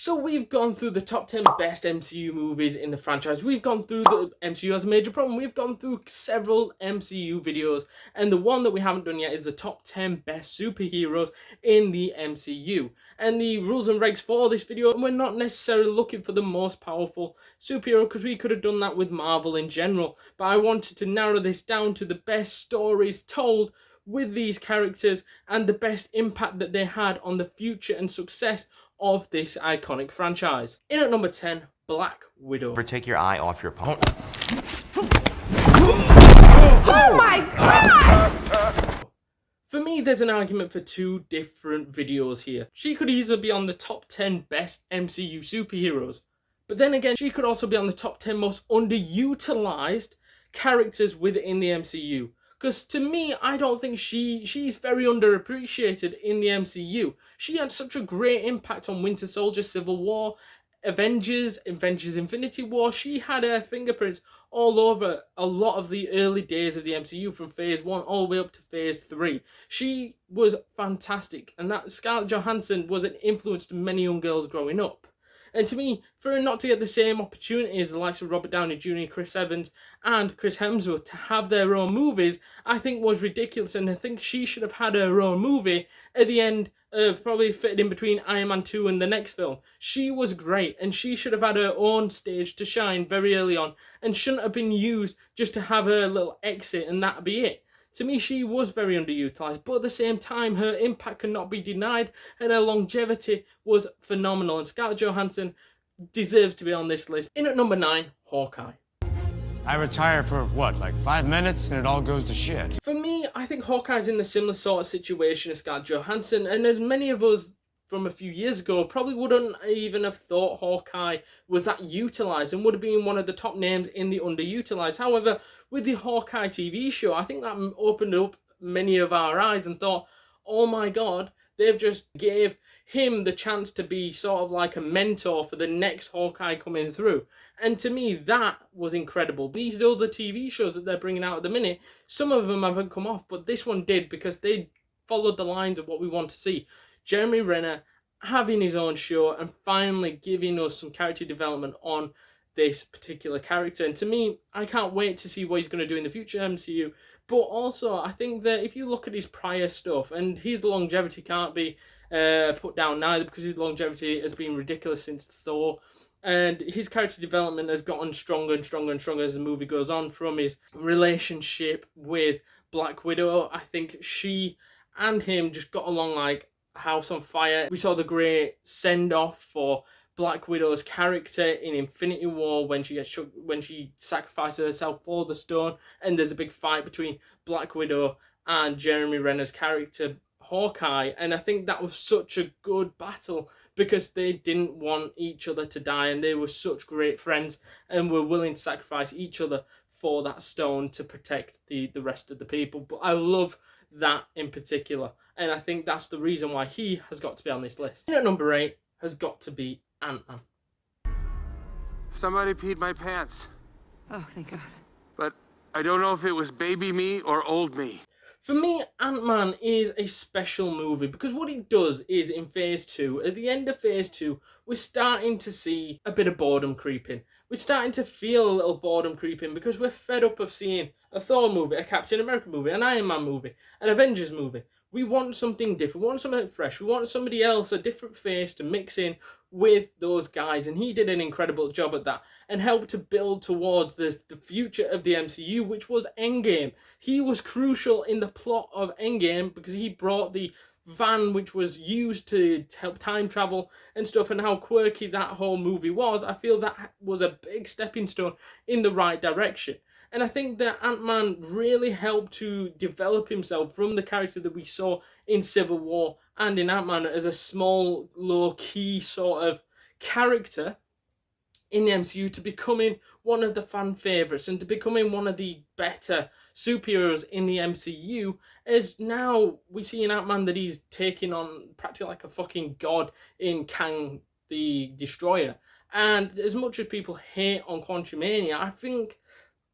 So we've gone through the top 10 best MCU movies in the franchise. We've gone through the MCU as a major problem. We've gone through several MCU videos. And the one that we haven't done yet is the top 10 best superheroes in the MCU. And the rules and regs for this video, we're not necessarily looking for the most powerful superhero, because we could have done that with Marvel in general. But I wanted to narrow this down to the best stories told with these characters and the best impact that they had on the future and success of this iconic franchise. In at number 10, Black Widow. Never take your eye off your opponent. Oh my God! For me, there's an argument for two different videos here. She could easily be on the top 10 best MCU superheroes. But then again, she could also be on the top 10 most underutilized characters within the MCU. Because to me, I don't think she's very underappreciated in the MCU. She had such a great impact on Winter Soldier, Civil War, Avengers Infinity War. She had her fingerprints all over a lot of the early days of the MCU, from phase 1 all the way up to phase 3. She was fantastic, and that Scarlett Johansson was an influence to many young girls growing up. And to me, for her not to get the same opportunity as the likes of Robert Downey Jr., Chris Evans, and Chris Hemsworth to have their own movies, I think was ridiculous. And I think she should have had her own movie at the end of, probably fitted in between Iron Man 2 and the next film. She was great, and she should have had her own stage to shine very early on, and shouldn't have been used just to have her little exit and that be it. To me, she was very underutilized, but at the same time, her impact cannot be denied, and her longevity was phenomenal. And Scarlett Johansson deserves to be on this list. In at number 9, Hawkeye. I retire for, what, like 5 minutes and it all goes to shit? For me, I think Hawkeye's in the similar sort of situation as Scarlett Johansson, and as many of us from a few years ago probably wouldn't even have thought Hawkeye was that utilised and would have been one of the top names in the underutilised. However, with the Hawkeye TV show, I think that opened up many of our eyes and thought, oh my God, they've just gave him the chance to be sort of like a mentor for the next Hawkeye coming through. And to me, that was incredible. These other TV shows that they're bringing out at the minute, some of them haven't come off, but this one did, because they followed the lines of what we want to see. Jeremy Renner having his own show and finally giving us some character development on this particular character. And to me, I can't wait to see what he's going to do in the future MCU. But also, I think that if you look at his prior stuff, and his longevity can't be put down neither, because his longevity has been ridiculous since Thor. And his character development has gotten stronger and stronger and stronger as the movie goes on, from his relationship with Black Widow. I think she and him just got along like house on fire. We saw the great send-off for Black Widow's character in Infinity War when she sacrifices herself for the stone, and there's a big fight between Black Widow and Jeremy Renner's character Hawkeye. And I think that was such a good battle, because they didn't want each other to die, and they were such great friends and were willing to sacrifice each other for that stone to protect the rest of the people. But I love that in particular, and I think that's the reason why he has got to be on this list. And at number 8 has got to be Ant-Man. Somebody peed my pants. Oh, thank God. But I don't know if it was baby me or old me. For me, Ant-Man is a special movie, because what it does is, in phase 2, at the end of phase 2, we're starting to see a bit of boredom creeping. We're starting to feel a little boredom creeping, because we're fed up of seeing a Thor movie, a Captain America movie, an Iron Man movie, an Avengers movie. We want something different. We want something fresh. We want somebody else, a different face to mix in with those guys. And he did an incredible job at that, and helped to build towards the future of the MCU, which was Endgame. He was crucial in the plot of Endgame, because he brought the van which was used to help time travel and stuff, and how quirky that whole movie was. I feel that was a big stepping stone in the right direction. And I think that Ant-Man really helped to develop himself from the character that we saw in Civil War and in Ant-Man as a small, low-key sort of character in the MCU, to becoming one of the fan favourites and to becoming one of the better superheroes in the MCU, as now we see in Ant-Man that he's taking on practically like a fucking god in Kang the Destroyer. And as much as people hate on Quantumania, I think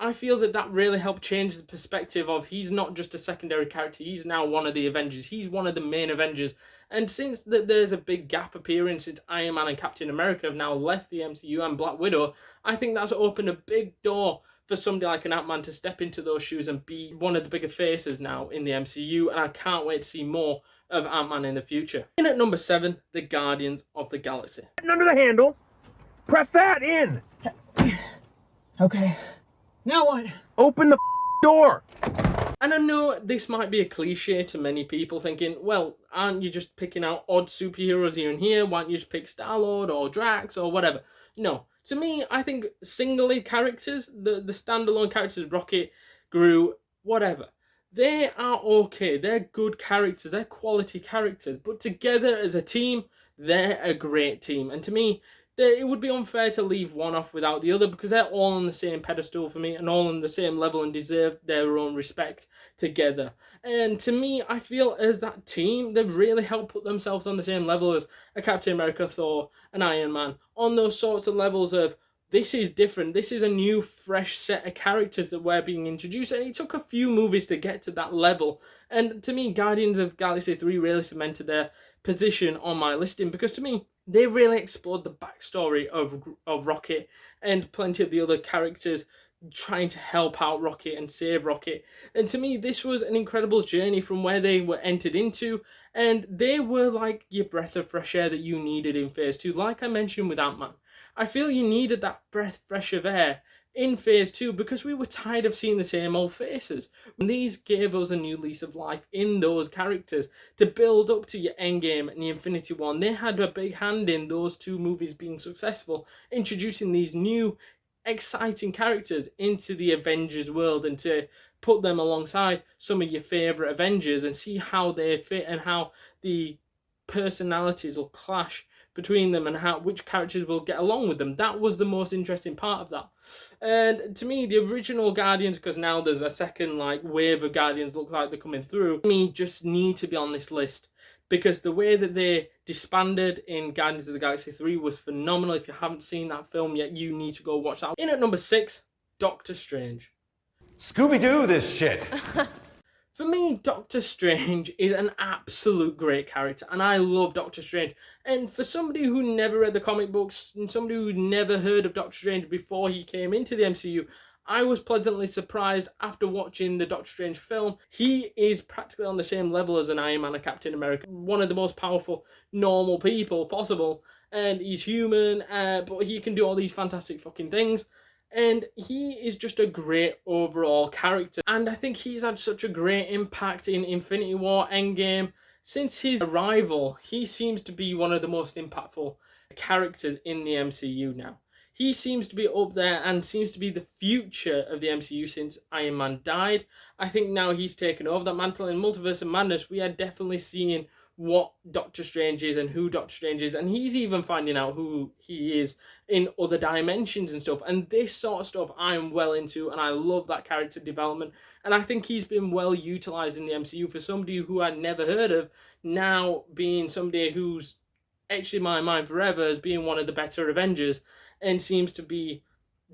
I feel that really helped change the perspective of he's not just a secondary character, he's now one of the Avengers, he's one of the main Avengers. And since there's a big gap appearing since Iron Man and Captain America have now left the MCU and Black Widow, I think that's opened a big door for somebody like an AntMan to step into those shoes and be one of the bigger faces now in the MCU, and I can't wait to see more of AntMan in the future. In at number 7, the Guardians of the Galaxy. Under the handle, press that in. Okay. Now what? Open the door. And I know this might be a cliche to many people, thinking, well, aren't you just picking out odd superheroes here and here? Why don't you just pick Star-Lord or Drax or whatever? No. To me, I think singly characters, the standalone characters, Rocket, Groot, whatever, they are okay. They're good characters. They're quality characters. But together as a team, they're a great team. And to me, it would be unfair to leave one off without the other, because they're all on the same pedestal for me and all on the same level and deserve their own respect together. And to me, I feel as that team, they've really helped put themselves on the same level as a Captain America, Thor, and Iron Man. On those sorts of levels of, this is different. This is a new, fresh set of characters that we're being introduced. And it took a few movies to get to that level. And to me, Guardians of the Galaxy 3 really cemented their position on my listing, because to me, they really explored the backstory of Rocket and plenty of the other characters trying to help out Rocket and save Rocket. And to me, this was an incredible journey from where they were entered into, and they were like your breath of fresh air that you needed in Phase 2. Like I mentioned with Ant-Man, I feel you needed that breath fresh of air in Phase 2 because we were tired of seeing the same old faces. And these gave us a new lease of life in those characters to build up to your Endgame and the Infinity War. They had a big hand in those two movies being successful, introducing these new exciting characters into the Avengers world, and to put them alongside some of your favourite Avengers and see how they fit and how the personalities will clash between them and which characters will get along with them. That was the most interesting part of that. And to me, the original Guardians, because now there's a second wave of Guardians look like they're coming through, to me just need to be on this list, because the way that they disbanded in Guardians of the Galaxy 3 was phenomenal. If you haven't seen that film yet, you need to go watch that. In at number 6, Doctor Strange. Scooby-Doo this shit. For me, Doctor Strange is an absolute great character, and I love Doctor Strange. And for somebody who never read the comic books and somebody who never heard of Doctor Strange before he came into the MCU, I was pleasantly surprised after watching the Doctor Strange film. He is practically on the same level as an Iron Man or Captain America, one of the most powerful, normal people possible. And he's human, but he can do all these fantastic fucking things. And he is just a great overall character. And I think he's had such a great impact in Infinity War, Endgame. Since his arrival, he seems to be one of the most impactful characters in the MCU now. He seems to be up there and seems to be the future of the MCU since Iron Man died. I think now he's taken over that mantle. In Multiverse of Madness, we are definitely seeing what Doctor Strange is and who Doctor Strange is, and he's even finding out who he is in other dimensions and stuff. And this sort of stuff I'm well into, and I love that character development, and I think he's been well utilised in the MCU for somebody who I'd never heard of, now being somebody who's etched in my mind forever as being one of the better Avengers, and seems to be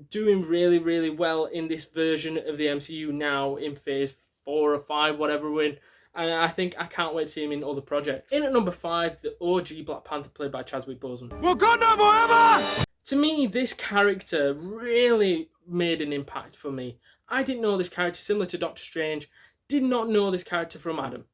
doing really, really well in this version of the MCU now in Phase 4 or 5, whatever we're in. And I think I can't wait to see him in other projects. In at number 5, the OG Black Panther played by Chadwick Boseman. Wakanda forever! To me, this character really made an impact for me. I didn't know this character, similar to Doctor Strange, did not know this character from Adam.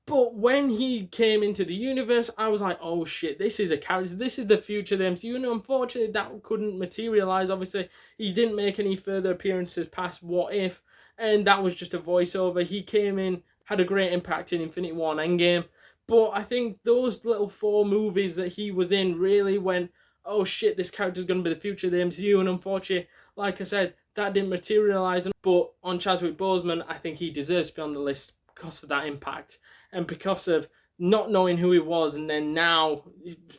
But when he came into the universe, I was like, oh shit, this is a character, this is the future of the MCU. And unfortunately, that couldn't materialise. Obviously, he didn't make any further appearances past What If, and that was just a voiceover. He came in, had a great impact in Infinity War and Endgame. But I think those little 4 movies that he was in really went, oh shit, this character's going to be the future of the MCU. And unfortunately, like I said, that didn't materialise. But on Chadwick Boseman, I think he deserves to be on the list because of that impact. And because of not knowing who he was, and then now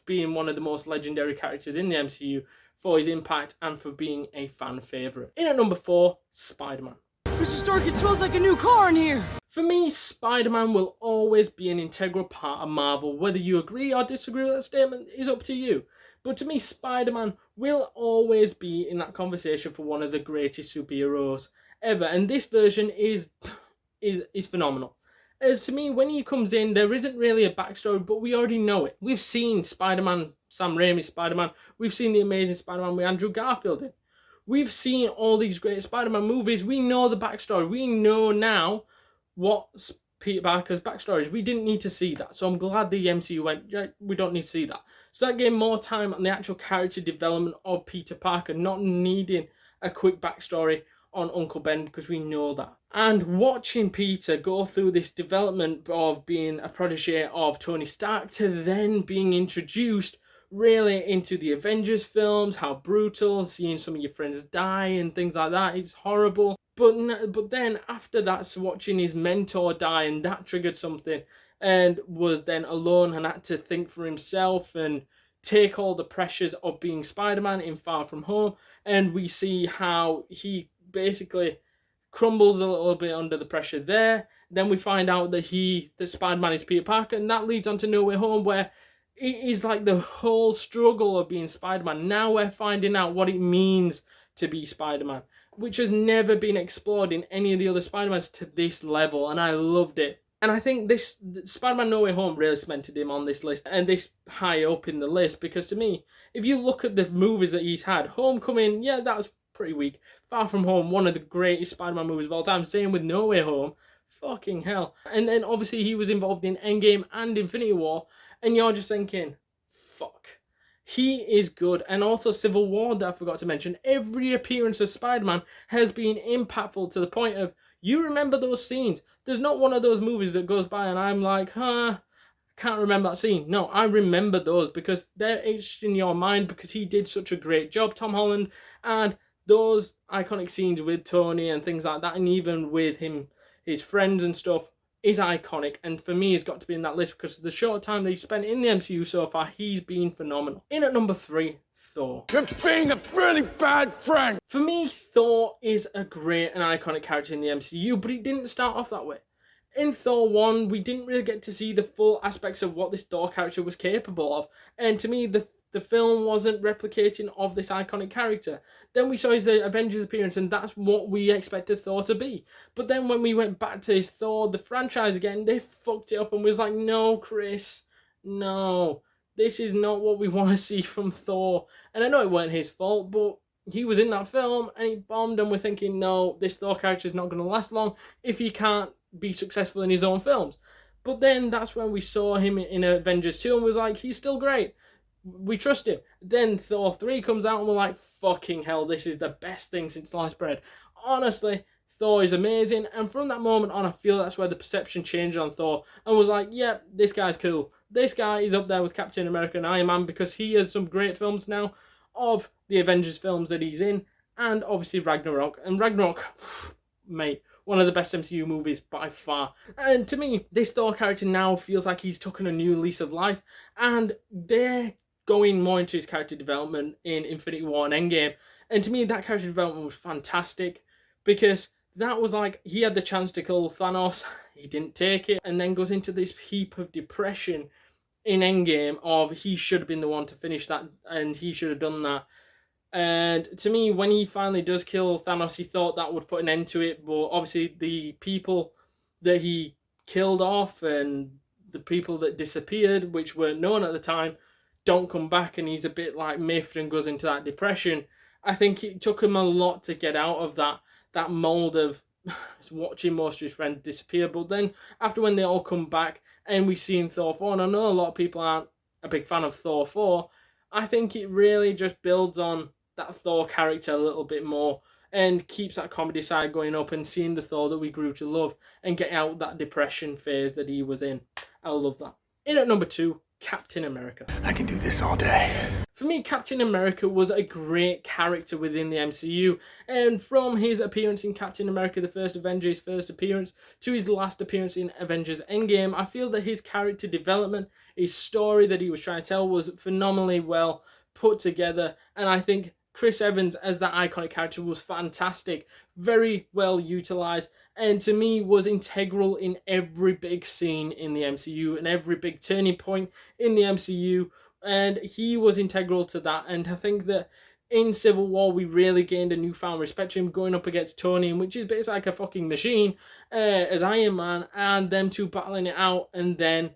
being one of the most legendary characters in the MCU for his impact and for being a fan favourite. In at number 4, SpiderMan. Mr. Stark, it smells like a new car in here. For me, Spider-Man will always be an integral part of Marvel. Whether you agree or disagree with that statement is up to you. But to me, Spider-Man will always be in that conversation for one of the greatest superheroes ever. And this version is phenomenal. As to me, when he comes in, there isn't really a backstory, but we already know it. We've seen Spider-Man, Sam Raimi's Spider-Man. We've seen the Amazing Spider-Man with Andrew Garfield in. We've seen all these great Spider-Man movies. We know the backstory. We know now what Peter Parker's backstory is. We didn't need to see that. So I'm glad the MCU went, yeah, we don't need to see that. So that gave more time on the actual character development of Peter Parker, not needing a quick backstory on Uncle Ben, because we know that. And watching Peter go through this development of being a protege of Tony Stark to then being introduced really into the Avengers films, how brutal, and seeing some of your friends die and things like that, it's horrible. But then after that, so watching his mentor die, and that triggered something, and was then alone and had to think for himself and take all the pressures of being Spider-Man in Far From Home. And we see how he basically crumbles a little bit under the pressure there. Then we find out that Spider-Man is Peter Parker, and that leads on to No Way Home, where it is like the whole struggle of being Spider-Man. Now we're finding out what it means to be Spider-Man, which has never been explored in any of the other Spider-Mans to this level, and I loved it. And I think this Spider-Man No Way Home really cemented him on this list, and this high up in the list, because to me, if you look at the movies that he's had, Homecoming, yeah, that was pretty weak. Far From Home, one of the greatest Spider-Man movies of all time. Same with No Way Home. Fucking hell. And then obviously he was involved in Endgame and Infinity War, and you're just thinking, fuck. He is good. And also Civil War, that I forgot to mention. Every appearance of Spider-Man has been impactful to the point of, you remember those scenes. There's not one of those movies that goes by and I'm like, I can't remember that scene. No, I remember those because they're etched in your mind because he did such a great job, Tom Holland. And those iconic scenes with Tony and things like that, and even with him, his friends and stuff, is iconic. And for me, he's got to be in that list because of the short time that he spent in the MCU so far, he's been phenomenal. In at number 3, Thor. You're being a really bad friend. For me, Thor is a great and iconic character in the MCU, but it didn't start off that way. In Thor 1, we didn't really get to see the full aspects of what this Thor character was capable of. And to me, the film wasn't replicating of this iconic character. Then we saw his Avengers appearance, and that's what we expected Thor to be. But then when we went back to his Thor, the franchise again, they fucked it up and was like, no, Chris, no. This is not what we want to see from Thor. And I know it weren't his fault, but he was in that film and he bombed, and we're thinking, no, this Thor character is not going to last long if he can't be successful in his own films. But then that's when we saw him in Avengers 2 and was like, he's still great. We trust him. Then Thor 3 comes out and we're like, fucking hell, this is the best thing since sliced bread. Honestly, Thor is amazing. And from that moment on, I feel that's where the perception changed on Thor. And was like, yep, this guy's cool. This guy is up there with Captain America and Iron Man because he has some great films now of the Avengers films that he's in. And obviously Ragnarok. And Ragnarok, mate, one of the best MCU movies by far. And to me, this Thor character now feels like he's taken a new lease of life. And they're going more into his character development in Infinity War and Endgame. And to me, that character development was fantastic because that was like, he had the chance to kill Thanos, he didn't take it, and then goes into this heap of depression in Endgame of he should have been the one to finish that and he should have done that. And to me, when he finally does kill Thanos, he thought that would put an end to it, but obviously the people that he killed off and the people that disappeared, which weren't known at the time, don't come back, and he's a bit like miffed and goes into that depression. I think it took him a lot to get out of that mold of watching most of his friends disappear. But then after when they all come back and we've seen Thor 4, and I know a lot of people aren't a big fan of Thor 4, I think it really just builds on that Thor character a little bit more and keeps that comedy side going up and seeing the Thor that we grew to love and get out that depression phase that he was in. I love that. In at number 2, Captain America. I can do this all day. For me, Captain America was a great character within the MCU, and from his appearance in Captain America the First Avenger, his first appearance, to his last appearance in Avengers Endgame, I feel that his character development, his story that he was trying to tell was phenomenally well put together, and I think Chris Evans as that iconic character was fantastic, very well utilised, and to me was integral in every big scene in the MCU and every big turning point in the MCU, and he was integral to that. And I think that in Civil War, we really gained a newfound respect for him going up against Tony, which is basically like a fucking machine, as Iron Man, and them two battling it out, and then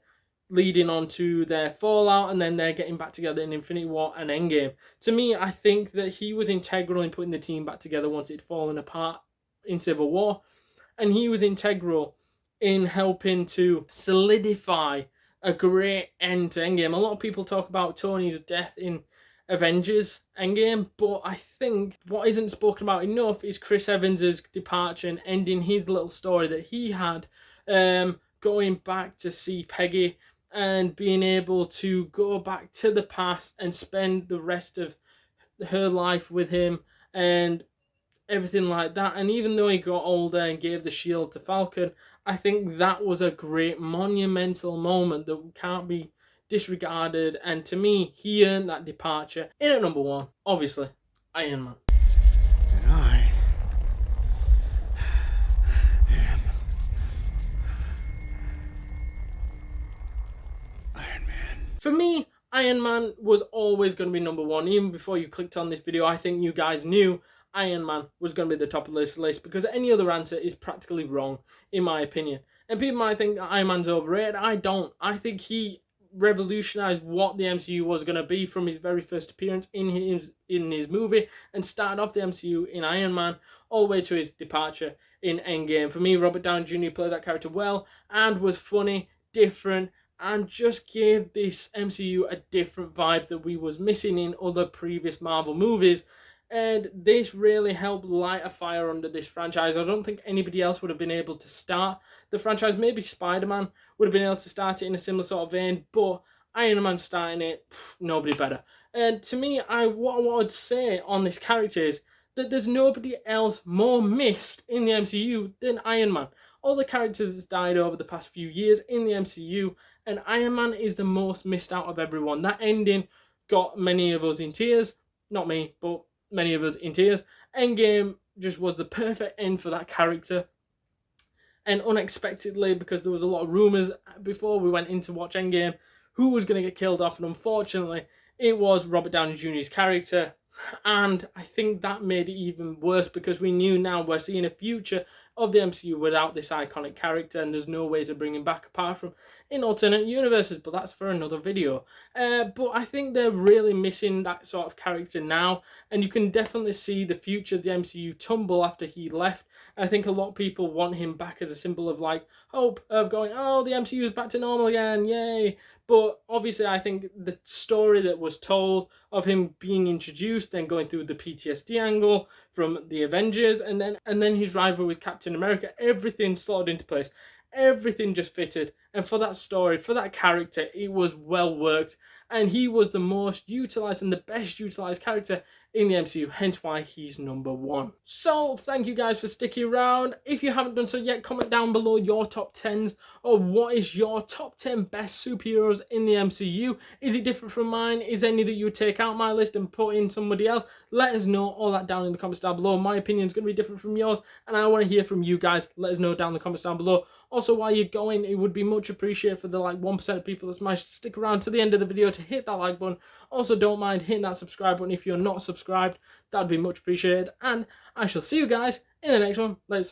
leading on to their fallout, and then they're getting back together in Infinity War and Endgame. To me, I think that he was integral in putting the team back together once it'd fallen apart in Civil War, and he was integral in helping to solidify a great end to Endgame. A lot of people talk about Tony's death in Avengers Endgame, but I think what isn't spoken about enough is Chris Evans' departure and ending his little story that he had, going back to see Peggy and being able to go back to the past and spend the rest of her life with him and everything like that. And even though he got older and gave the shield to Falcon, I think that was a great monumental moment that can't be disregarded, and to me, he earned that departure. In at number 1, obviously, Iron Man. And I am Iron Man. For me, Iron Man was always going to be number 1. Even before you clicked on this video, I think you guys knew Iron Man was going to be the top of this list, because any other answer is practically wrong, in my opinion. And people might think that Iron Man's overrated. I don't. I think he revolutionized what the MCU was going to be from his very first appearance in his movie, and started off the MCU in Iron Man all the way to his departure in Endgame. For me, Robert Downey Jr. played that character well and was funny, different, and just gave this MCU a different vibe that we was missing in other previous Marvel movies. And this really helped light a fire under this franchise. I don't think anybody else would have been able to start the franchise. Maybe SpiderMan would have been able to start it in a similar sort of vein, but Iron Man starting it, nobody better. And to me, what I would say on this character is that there's nobody else more missed in the MCU than Iron Man. All the characters that's died over the past few years in the MCU, and Iron Man is the most missed out of everyone. That ending got many of us in tears. Not me, but many of us in tears. Endgame just was the perfect end for that character. And unexpectedly, because there was a lot of rumours before we went in to watch Endgame, who was going to get killed off, and unfortunately, it was Robert Downey Jr.'s character. And I think that made it even worse, because we knew now we're seeing a future of the MCU without this iconic character, and there's no way to bring him back apart from in alternate universes, but that's for another video. But I think they're really missing that sort of character now, and you can definitely see the future of the MCU tumble after he left. I think a lot of people want him back as a symbol of like hope, of going, oh, the MCU is back to normal again, yay. But obviously I think the story that was told of him being introduced, then going through the PTSD angle from the Avengers, and then his rivalry with Captain America, everything slotted into place. Everything just fitted. And for that story, for that character, it was well worked. And he was the most utilised and the best utilised character in the MCU, hence why he's number 1. So, thank you guys for sticking around. If you haven't done so yet, comment down below your top 10s, or what is your top 10 best superheroes in the MCU? Is it different from mine? Is any that you would take out my list and put in somebody else? Let us know all that down in the comments down below. My opinion is going to be different from yours, and I want to hear from you guys. Let us know down in the comments down below. Also, while you're going, it would be much appreciated for the 1% of people that managed to stick around to the end of the video to hit that like button. Also, don't mind hitting that subscribe button if you're not subscribed. That would be much appreciated. And I shall see you guys in the next one. Later.